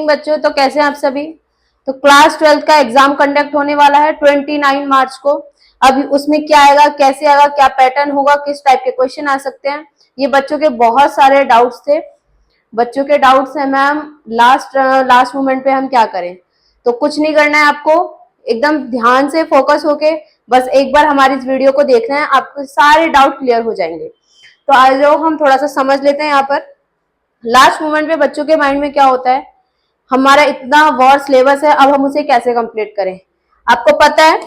बच्चों, तो कैसे हैं आप सभी। तो क्लास 12 का एग्जाम कंडक्ट होने वाला है 29 मार्च को। अभी उसमें क्या आएगा, कैसे आएगा, क्या पैटर्न होगा, किस टाइप के क्वेश्चन आ सकते हैं, ये बच्चों के बहुत सारे डाउट्स थे। बच्चों के डाउट्स है मैम लास्ट मोमेंट पे हम क्या करें। तो कुछ नहीं करना है आपको, एकदम ध्यान से फोकस होके बस एक बार हमारी इस वीडियो को देखना है, आपको सारे डाउट क्लियर हो जाएंगे। तो आज जो हम थोड़ा सा समझ लेते हैं। यहाँ पर लास्ट मोमेंट पे बच्चों के माइंड में क्या होता है, हमारा इतना वॉर सिलेबस है, अब हम उसे कैसे कंप्लीट करें। आपको पता है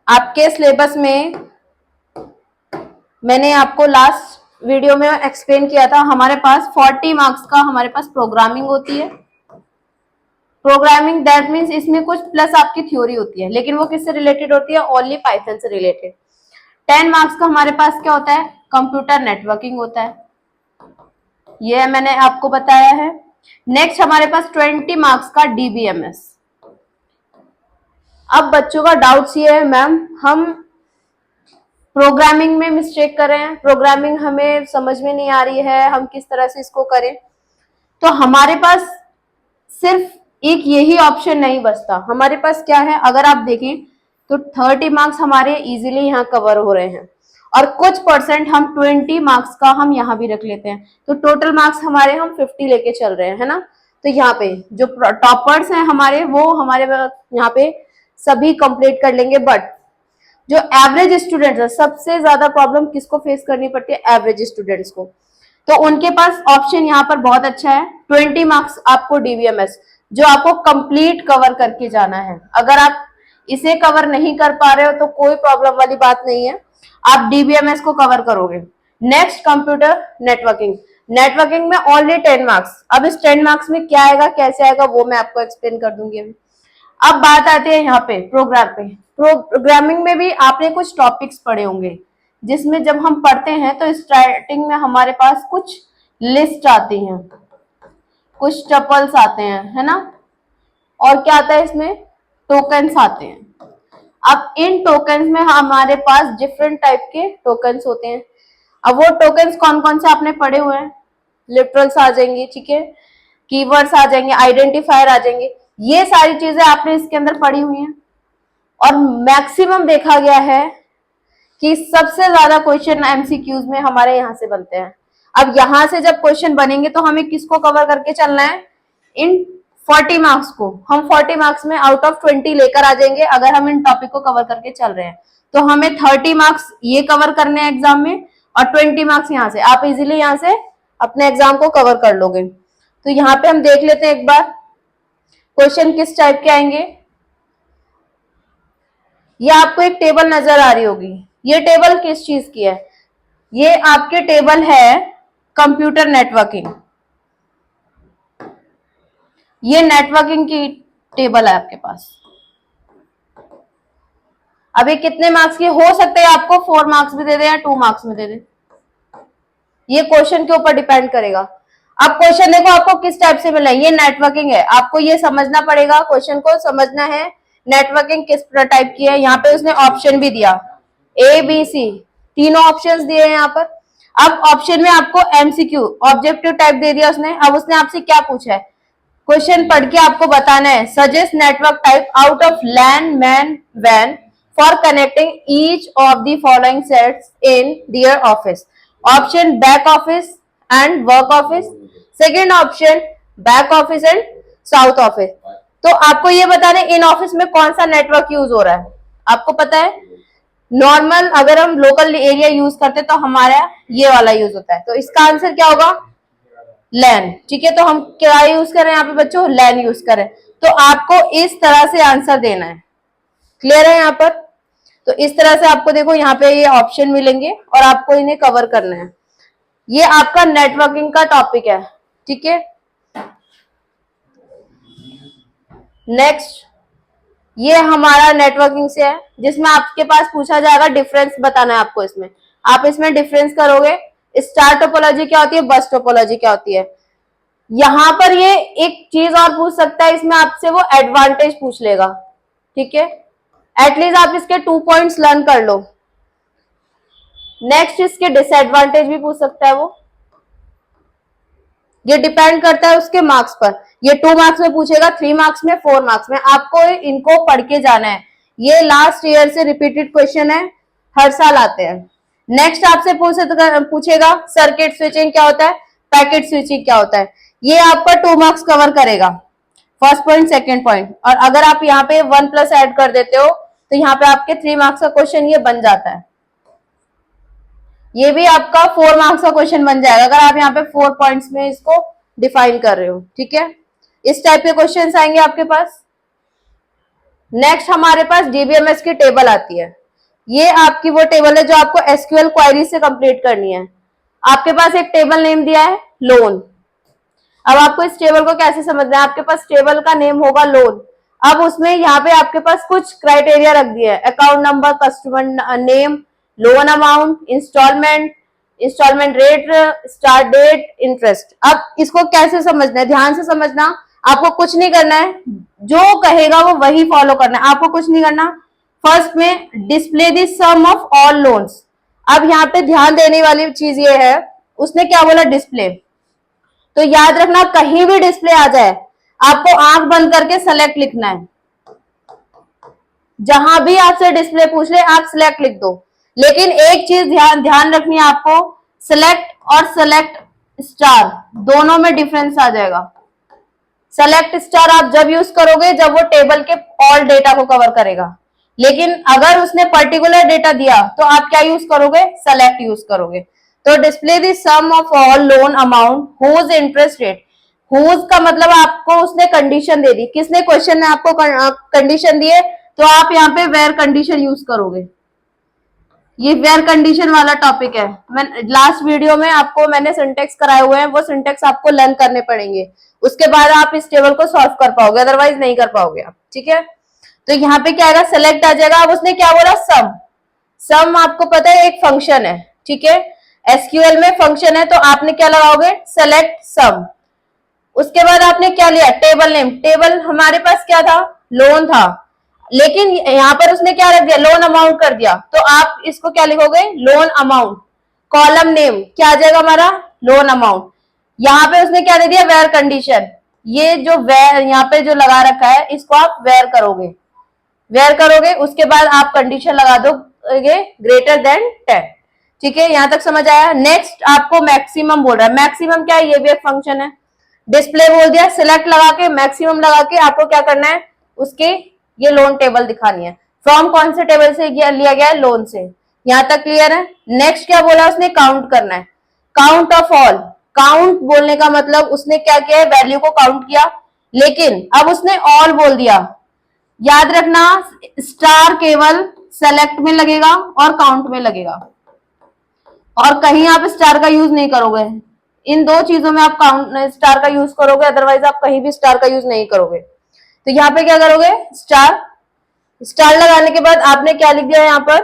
आपके सिलेबस में मैंने आपको लास्ट वीडियो में एक्सप्लेन किया था, हमारे पास 40 मार्क्स का हमारे पास प्रोग्रामिंग होती है। प्रोग्रामिंग दैट मीन्स इसमें कुछ प्लस आपकी थ्योरी होती है, लेकिन वो किससे रिलेटेड होती है, ओनली पाइथन से रिलेटेड। 10 मार्क्स का हमारे पास क्या होता है, कंप्यूटर नेटवर्किंग होता है, ये मैंने आपको बताया है। नेक्स्ट हमारे पास 20 मार्क्स का डीबीएमएस। अब बच्चों का डाउट्स ये है, मैम हम प्रोग्रामिंग में मिस्टेक कर रहे हैं, प्रोग्रामिंग हमें समझ में नहीं आ रही है, हम किस तरह से इसको करें। तो हमारे पास सिर्फ एक यही ऑप्शन नहीं बचता, हमारे पास क्या है, अगर आप देखें तो 30 मार्क्स हमारे इजीली यहाँ कवर हो रहे हैं, और कुछ परसेंट हम 20 मार्क्स का हम यहाँ भी रख लेते हैं, तो टोटल मार्क्स हमारे हम 50 लेके चल रहे हैं, है ना। तो यहाँ पे जो टॉपर्स हैं हमारे, वो हमारे यहाँ पे सभी कंप्लीट कर लेंगे। बट जो एवरेज स्टूडेंट्स है, सबसे ज्यादा प्रॉब्लम किसको फेस करनी पड़ती है, एवरेज स्टूडेंट्स को। तो उनके पास ऑप्शन यहाँ पर बहुत अच्छा है, 20 मार्क्स आपको डीबीएमएस, जो आपको कंप्लीट कवर करके जाना है। अगर आप इसे कवर नहीं कर पा रहे हो तो कोई प्रॉब्लम वाली बात नहीं है, आप डीबीएमएस को कवर करोगे। नेक्स्ट कंप्यूटर नेटवर्किंग, नेटवर्किंग में ओनली 10 मार्क्स। अब इस 10 मार्क्स में क्या आएगा, कैसे आएगा, वो मैं आपको एक्सप्लेन कर दूंगी अभी। अब बात आती है यहाँ पे प्रोग्राम पे। प्रोग्रामिंग में भी आपने कुछ टॉपिक्स पढ़े होंगे, जिसमें जब हम पढ़ते हैं तो स्टार्टिंग में हमारे पास कुछ लिस्ट आती हैं, कुछ टपल्स आते हैं, है ना, और क्या आता है इसमें, टोकन्स आते हैं। अब इन टोकन्स में हमारे पास डिफरेंट टाइप के टोकन्स होते हैं। अब वो टोकन्स कौन कौन से आपने पढ़े हुए हैं, लिटरल्स आ जाएंगे, ठीक है, कीवर्ड्स आ जाएंगे, आइडेंटिफायर आ जाएंगे, ये सारी चीजें आपने इसके अंदर पढ़ी हुई हैं। और मैक्सिमम देखा गया है कि सबसे ज्यादा क्वेश्चन एमसीक्यूज में हमारे यहाँ से बनते हैं। अब यहाँ से जब क्वेश्चन बनेंगे तो हमें किसको कवर करके चलना है, इन 40 मार्क्स को। हम 40 मार्क्स में आउट ऑफ 20 लेकर आ जाएंगे अगर हम इन टॉपिक को कवर करके चल रहे हैं। तो हमें 30 मार्क्स ये कवर करने हैं एग्जाम में, और 20 मार्क्स यहाँ से, आप इजीली यहाँ से अपने एग्जाम को कवर कर लोगे। तो यहाँ पे हम देख लेते हैं एक बार क्वेश्चन किस टाइप के आएंगे। ये आपको एक टेबल नजर आ रही होगी, ये टेबल किस चीज की है, ये आपके टेबल है कंप्यूटर नेटवर्किंग, ये नेटवर्किंग की टेबल है आपके पास। अब ये कितने मार्क्स की हो सकते हैं, आपको 4 मार्क्स भी दे दे या 2 मार्क्स में दे दे, ये क्वेश्चन के ऊपर डिपेंड करेगा। अब क्वेश्चन देखो आपको किस टाइप से मिला है, ये नेटवर्किंग है, आपको ये समझना पड़ेगा, क्वेश्चन को समझना है नेटवर्किंग किस टाइप की है। यहाँ पे उसने ऑप्शन भी दिया, ए बी सी, तीनों ऑप्शंस दिए हैं यहाँ पर। अब ऑप्शन में आपको एमसीक्यू ऑब्जेक्टिव टाइप दे दिया उसने। अब उसने आपसे क्या पूछा है, क्वेश्चन पढ़ के आपको बताना है, suggest network type out of LAN MAN वैन for connecting each of the following sets in their office. Option back office and work office, second option back office and south office. तो आपको ये बताना है इन ऑफिस में कौन सा network use हो रहा है। आपको पता है नॉर्मल अगर हम लोकल एरिया यूज करते तो हमारा ये वाला यूज होता है, तो इसका आंसर क्या होगा, लैन, ठीक है। तो हम क्या यूज कर रहे हैं यहाँ पे बच्चों, लैन यूज कर रहे हैं। तो आपको इस तरह से आंसर देना है, क्लियर है यहाँ पर। तो इस तरह से आपको देखो यहाँ पे ये ऑप्शन मिलेंगे और आपको इन्हें कवर करना है। ये आपका नेटवर्किंग का टॉपिक है, ठीक है। नेक्स्ट ये हमारा नेटवर्किंग से है, जिसमें आपके पास पूछा जाएगा डिफरेंस बताना है आपको। इसमें आप इसमें डिफरेंस करोगे, स्टार टोपोलॉजी क्या होती है, बस टोपोलॉजी क्या होती है। यहां पर ये एक चीज और पूछ सकता है, इसमें आपसे वो एडवांटेज पूछ लेगा, ठीक है। एटलीस्ट आप इसके 2 पॉइंट्स लर्न कर लो। नेक्स्ट इसके डिसएडवांटेज भी पूछ सकता है वो। ये डिपेंड करता है उसके मार्क्स पर। ये 2 मार्क्स में पूछेगा, 3 मार्क्स में, 4 मार्क्स में। आपको इनको पढ़ के जाना है। ये लास्ट ईयर से रिपीटेड क्वेश्चन है, हर साल आते हैं। नेक्स्ट आपसे पूछेगा सर्किट स्विचिंग क्या होता है, पैकेट स्विचिंग क्या होता है। ये आपका 2 मार्क्स कवर करेगा, फर्स्ट पॉइंट, सेकेंड पॉइंट। और अगर आप यहाँ पे 1+ ऐड कर देते हो तो यहाँ पे आपके 3 मार्क्स का क्वेश्चन ये बन जाता है। ये भी आपका 4 मार्क्स का क्वेश्चन बन जाएगा अगर आप यहाँ पे 4 पॉइंट्स में इसको डिफाइन कर रहे हो। ठीक है, इस टाइप के क्वेश्चंस आएंगे आपके पास। नेक्स्ट हमारे पास डीबीएमएस की टेबल आती है। ये आपकी वो टेबल है जो आपको एसक्यूएल क्वेरी से कंप्लीट करनी है। आपके पास एक टेबल नेम दिया है लोन। अब आपको इस टेबल को कैसे समझना है, आपके पास टेबल का नेम होगा लोन। अब उसमें यहाँ पे आपके पास कुछ क्राइटेरिया रख दिया है, account number, customer name, loan amount, installment, installment rate, start date, interest. अब इसको कैसे समझना है, ध्यान से समझना। आपको कुछ नहीं करना है, जो कहेगा वो वही फॉलो करना है, आपको कुछ नहीं करना। फर्स्ट में display the sum of all loans. अब यहाँ पे ध्यान देने वाली चीज ये है, उसने क्या बोला, डिस्प्ले। तो याद रखना, कहीं भी डिस्प्ले आ जाए आपको आंख बंद करके सेलेक्ट लिखना है। जहां भी आपसे डिस्प्ले पूछ ले आप सेलेक्ट लिख दो। लेकिन एक चीज ध्यान रखनी है आपको, सेलेक्ट और सेलेक्ट स्टार दोनों में डिफरेंस आ जाएगा। सेलेक्ट स्टार आप जब यूज करोगे जब वो टेबल के ऑल डेटा को कवर करेगा, लेकिन अगर उसने पर्टिकुलर डेटा दिया तो आप क्या यूज करोगे, सेलेक्ट यूज करोगे। तो display the sum of all loan amount whose interest rate. Whose का मतलब आपको उसने कंडीशन दे दी, किसने क्वेश्चन में आपको कंडीशन दी है, तो आप यहाँ पे वेयर कंडीशन यूज करोगे। ये वेयर कंडीशन वाला टॉपिक है। मैं लास्ट वीडियो में आपको मैंने सिंटेक्स कराए हुए हैं, वो सिंटेक्स आपको लर्न करने पड़ेंगे, उसके बाद आप इस टेबल को सॉल्व कर पाओगे, अदरवाइज नहीं कर पाओगे आप। ठीक है, तो यहाँ पे क्या आएगा, सेलेक्ट आ जाएगा। अब उसने क्या बोला, सम। सम आपको पता है एक फंक्शन है। ठीक है, एसक्यूएल में फंक्शन है, तो आपने क्या लगाओगे, सेलेक्ट सम। उसके बाद आपने क्या लिया, टेबल नेम। टेबल हमारे पास क्या था, लोन था, लेकिन यहाँ पर उसने क्या रख दिया, लोन अमाउंट कर दिया, तो आप इसको क्या लिखोगे, लोन अमाउंट। कॉलम नेम क्या आ जाएगा हमारा, लोन अमाउंट। यहाँ पे उसने क्या दे दिया, वेयर कंडीशन। ये जो वेयर यहाँ पे जो लगा रखा है इसको आप वेयर करोगे, वेयर करोगे। उसके बाद आप कंडीशन लगा दोगे ग्रेटर देन 10। ठीक है, यहां तक समझ आया। नेक्स्ट आपको मैक्सिमम बोल रहा है। मैक्सिमम क्या है, ये भी एक फंक्शन है। डिस्प्ले बोल दिया, सिलेक्ट लगा के मैक्सिमम लगा के आपको क्या करना है, उसके ये लोन टेबल दिखानी है। फ्रॉम कौन से टेबल से लिया गया है, लोन से। यहां तक क्लियर है। नेक्स्ट क्या बोला उसने, काउंट करना है। Count of all. काउंट बोलने का मतलब उसने क्या किया है, वैल्यू को काउंट किया, लेकिन अब उसने ऑल बोल दिया। याद रखना, स्टार केवल सेलेक्ट में लगेगा और काउंट में लगेगा, और कहीं आप स्टार का यूज नहीं करोगे। इन दो चीजों में आप काउंट स्टार का यूज करोगे, अदरवाइज आप कहीं भी स्टार का यूज नहीं करोगे। तो यहाँ पे क्या करोगे, स्टार। स्टार लगाने के बाद आपने क्या लिख दिया यहाँ पर,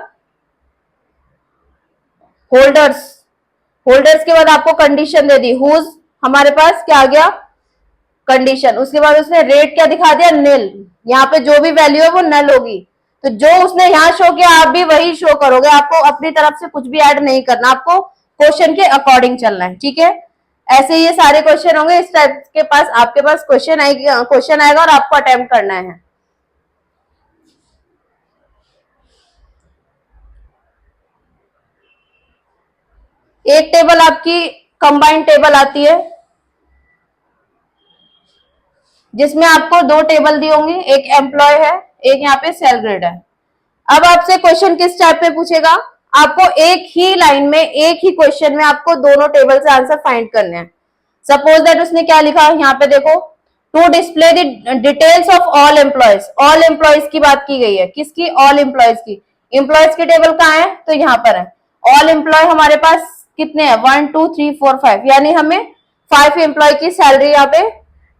होल्डर्स। होल्डर्स के बाद आपको कंडीशन दे दी, हुज हमारे पास क्या आ गया, कंडीशन। उसके बाद उसने रेट क्या दिखा दिया, निल। यहाँ पे जो भी वैल्यू है वो नल होगी, तो जो उसने यहाँ शो किया आप भी वही शो करोगे। आपको अपनी तरफ से कुछ भी ऐड नहीं करना, आपको क्वेश्चन के अकॉर्डिंग चलना है। ठीक है, ऐसे ये सारे क्वेश्चन होंगे। इस टाइप के पास आपके पास क्वेश्चन आएगा और आपको अटेम्प्ट करना है। एक टेबल आपकी कंबाइंड टेबल आती है, जिसमें आपको 2 टेबल दी होंगी, एक एम्प्लॉय है, एक यहाँ पे सेल ग्रेड है। अब आपसे क्वेश्चन किस टाइप पे पूछेगा, आपको एक ही लाइन में, एक ही क्वेश्चन में आपको दोनों टेबल से आंसर फाइंड करने हैं। सपोज दैट उसने क्या लिखा, यहाँ पे देखो, to display the details of all employees. All employees की बात की गई है, किसकी, ऑल एम्प्लॉयज की। एम्प्लॉयज की टेबल कहाँ है, तो यहाँ पर है। ऑल एम्प्लॉय हमारे पास कितने हैं, 1 2 3 4 5, यानी हमें 5 एम्प्लॉय की सैलरी यहाँ पे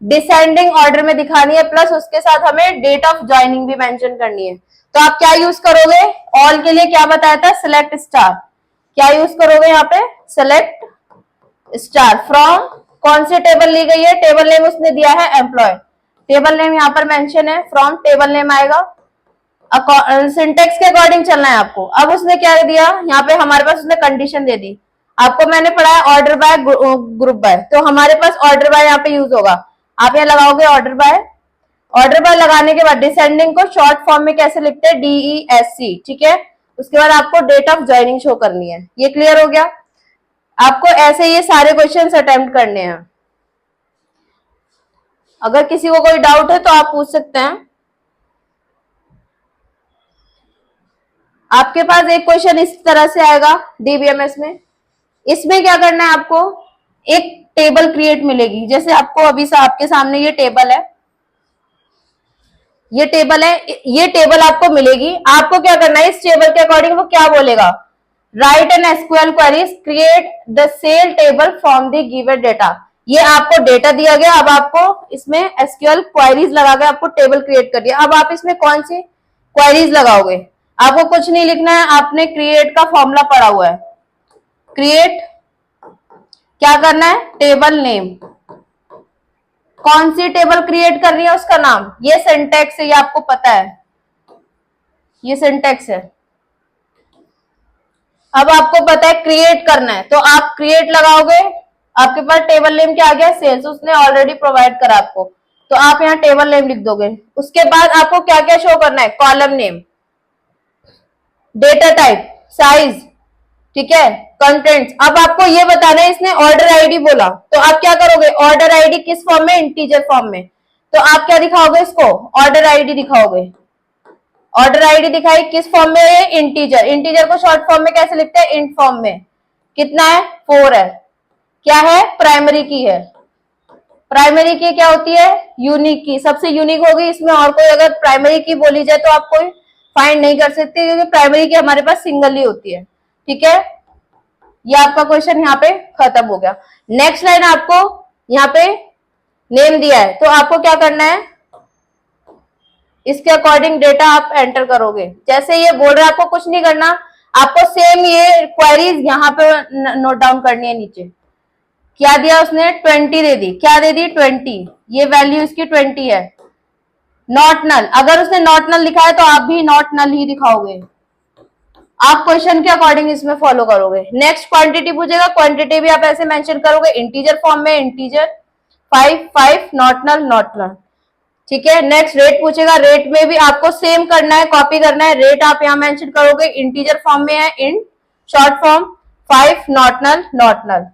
डिसेंडिंग ऑर्डर में दिखानी है, प्लस उसके साथ हमें डेट ऑफ ज्वाइनिंग भी मेंशन करनी है। तो आप क्या यूज करोगे, ऑल के लिए क्या बताया था, सिलेक्ट स्टार। क्या यूज करोगे यहाँ पे, सिलेक्ट स्टार। फ्रॉम कौन से टेबल ली गई है, टेबल नेम उसने दिया है एम्प्लॉय, टेबल नेम यहाँ पर मेंशन है, फ्रॉम टेबल नेम आएगा। सिंटेक्स के अकॉर्डिंग चलना है आपको। अब उसने क्या दिया, यहाँ पे हमारे पास उसने कंडीशन दे दी। आपको मैंने पढ़ाया ऑर्डर बाय ग्रुप बाय, तो हमारे पास ऑर्डर बाय यहाँ पे यूज होगा। आप यहाँ लगाओगे ऑर्डर बाय। ऑर्डर बाय लगाने के बाद डिसेंडिंग को शॉर्ट फॉर्म में कैसे लिखते हैं, DESC, ठीक है। उसके बाद आपको डेट ऑफ ज्वाइनिंग शो करनी है। ये क्लियर हो गया। आपको ऐसे ये सारे क्वेश्चंस अटेम्प्ट करने हैं। अगर किसी को कोई डाउट है तो आप पूछ सकते हैं। आपके पास एक क्वेश्चन इस तरह से आएगा DBMS में। इसमें क्या करना है, आपको एक टेबल क्रिएट मिलेगी। जैसे आपको अभी आपके सामने ये टेबल है, ये टेबल है, ये टेबल आपको मिलेगी। आपको क्या करना है, इस टेबल के अकॉर्डिंग वो क्या बोलेगा, write an SQL queries create the sale table from the given data. ये आपको डेटा दिया गया, अब आपको इसमें SQL क्वेरीज लगा के आपको टेबल क्रिएट कर दिया। अब आप इसमें कौन सी क्वेरीज लगाओगे, आपको कुछ नहीं लिखना है। आपने क्रिएट का फॉर्मूला पढ़ा हुआ है। क्रिएट क्या करना है, टेबल नेम। कौन सी टेबल क्रिएट कर रही है उसका नाम, ये सिंटैक्स है, ये आपको पता है, ये सिंटैक्स है। अब आपको पता है क्रिएट करना है, तो आप क्रिएट लगाओगे। आपके पास टेबल नेम क्या आ गया, सेल्स, उसने ऑलरेडी प्रोवाइड करा आपको, तो आप यहाँ टेबल नेम लिख दोगे। उसके बाद आपको क्या क्या शो करना है, column name, data type, size, ठीक है, कंटेंट्स। अब आपको ये बताना है, इसने ऑर्डर आईडी बोला, तो आप क्या करोगे, ऑर्डर आईडी किस फॉर्म में, इंटीजर फॉर्म में, तो आप क्या दिखाओगे, इसको ऑर्डर आईडी दिखाओगे। ऑर्डर आईडी दिखाई किस फॉर्म में है, इंटीजर। इंटीजर को शॉर्ट फॉर्म में कैसे लिखते हैं, इंट फॉर्म में। कितना है, 4 है। क्या है, प्राइमरी की है। प्राइमरी की क्या होती है, यूनिक की, सबसे यूनिक होगी। इसमें और कोई अगर प्राइमरी की बोली जाए तो आप कोई फाइंड नहीं कर सकते, क्योंकि प्राइमरी की हमारे पास सिंगल ही होती है, ठीक है। ये आपका क्वेश्चन यहाँ पे खत्म हो गया। नेक्स्ट लाइन आपको यहाँ पे नेम दिया है, तो आपको क्या करना है, इसके अकॉर्डिंग डेटा आप एंटर करोगे। जैसे ये बोल रहा है, आपको कुछ नहीं करना, आपको सेम ये क्वेरीज यहाँ पे नोट डाउन करनी है। नीचे क्या दिया उसने, 20 दे दी, क्या दे दी, 20, ये वैल्यू इसकी 20 है। नॉट नल, अगर उसने नॉट नल लिखा है तो आप भी नॉट नल ही दिखाओगे। आप क्वेश्चन के अकॉर्डिंग इसमें फॉलो करोगे। नेक्स्ट क्वांटिटी पूछेगा, क्वांटिटी भी आप ऐसे मेंशन करोगे, इंटीजर फॉर्म में, integer 5 not null not null, ठीक है। नेक्स्ट रेट पूछेगा, रेट में भी आपको सेम करना है, कॉपी करना है। रेट आप यहाँ मेंशन करोगे, इंटीजर फॉर्म में है, in short form 5 not null not null.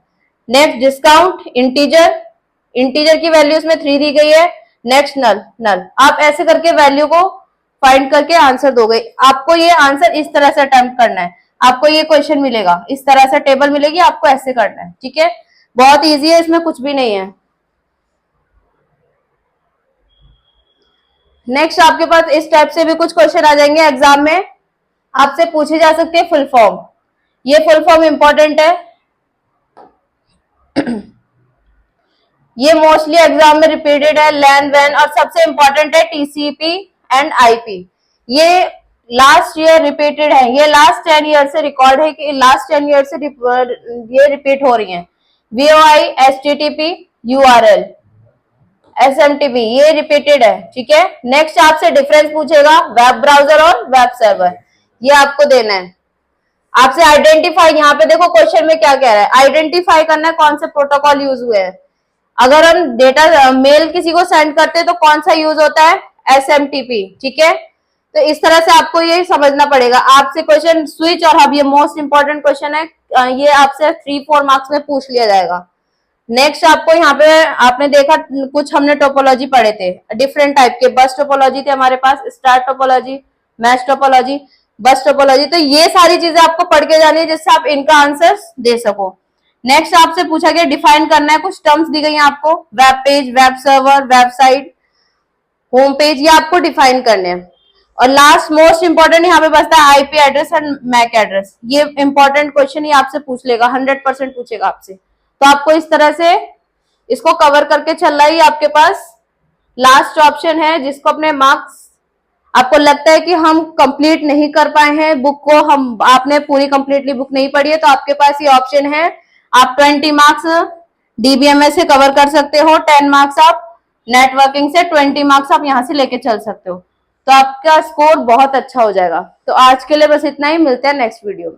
Next discount, integer, integer की वैल्यू इसमें 3 दी गई है। नेक्स्ट नल नल, आप ऐसे करके वैल्यू को फाइंड करके आंसर दोगे। आपको ये आंसर इस तरह से अटेम्प्ट करना है। आपको ये क्वेश्चन मिलेगा, इस तरह से टेबल मिलेगी, आपको ऐसे करना है, ठीक है। बहुत इजी है, इसमें कुछ भी नहीं है। नेक्स्ट आपके पास इस टाइप से भी कुछ क्वेश्चन आ जाएंगे एग्जाम में, आपसे पूछे जा सकते हैं फुल फॉर्म। ये फुल फॉर्म इंपॉर्टेंट है, ये मोस्टली एग्जाम में रिपीटेड है, लैन वैन, और सबसे इंपॉर्टेंट है TCP एंड IP। ये लास्ट ईयर रिपीटेड है, ये लास्ट 10 ईयर से रिकॉर्ड है कि लास्ट 10 ईयर से ये रिपीट हो रही है। VOI, HTTP, URL, SMTP, ये रिपीटेड है, ठीक है। नेक्स्ट आपसे डिफरेंस पूछेगा, वेब ब्राउजर और वेब सर्वर, ये आपको देना है। आपसे आइडेंटिफाई, यहाँ पे देखो क्वेश्चन में क्या कह रहा है, आइडेंटिफाई करना है कौन से प्रोटोकॉल यूज हुए हैं। अगर हम डेटा मेल किसी को सेंड करते हैं तो कौन सा यूज होता है, SMTP, ठीक है। तो इस तरह से आपको ये समझना पड़ेगा। आपसे क्वेश्चन स्विच और हब, ये मोस्ट इंपॉर्टेंट क्वेश्चन है, ये आपसे 3-4 मार्क्स में पूछ लिया जाएगा। नेक्स्ट आपको यहाँ पे आपने देखा कुछ हमने टोपोलॉजी पढ़े थे, डिफरेंट टाइप के, बस टोपोलॉजी थे हमारे पास, star topology, mesh topology, bus topology. तो ये सारी चीजें आपको पढ़ के जानी है, जिससे आप इनका आंसर दे सको। नेक्स्ट आपसे पूछा गया डिफाइन करना है, कुछ टर्म्स दी गई हैं आपको, web page, web server, website, home page, ये आपको डिफाइन करने हैं। और लास्ट मोस्ट इंपॉर्टेंट यहाँ पे बचता है IP address and MAC address. ये इंपॉर्टेंट क्वेश्चन ही आपसे पूछ लेगा, 100% पूछेगा आपसे। तो आपको इस तरह से इसको कवर करके चलना ही आपके पास लास्ट ऑप्शन है, जिसको अपने मार्क्स, आपको लगता है कि हम कंप्लीट नहीं कर पाए हैं बुक को, हम आपने पूरी कंप्लीटली बुक नहीं पढ़ी है, तो आपके पास ये ऑप्शन है, आप 20 मार्क्स DBMS से कवर कर सकते हो, 10 मार्क्स आप नेटवर्किंग से, 20 मार्क्स आप यहाँ से लेके चल सकते हो। तो आपका स्कोर बहुत अच्छा हो जाएगा। तो आज के लिए बस इतना ही, मिलते हैं नेक्स्ट वीडियो में।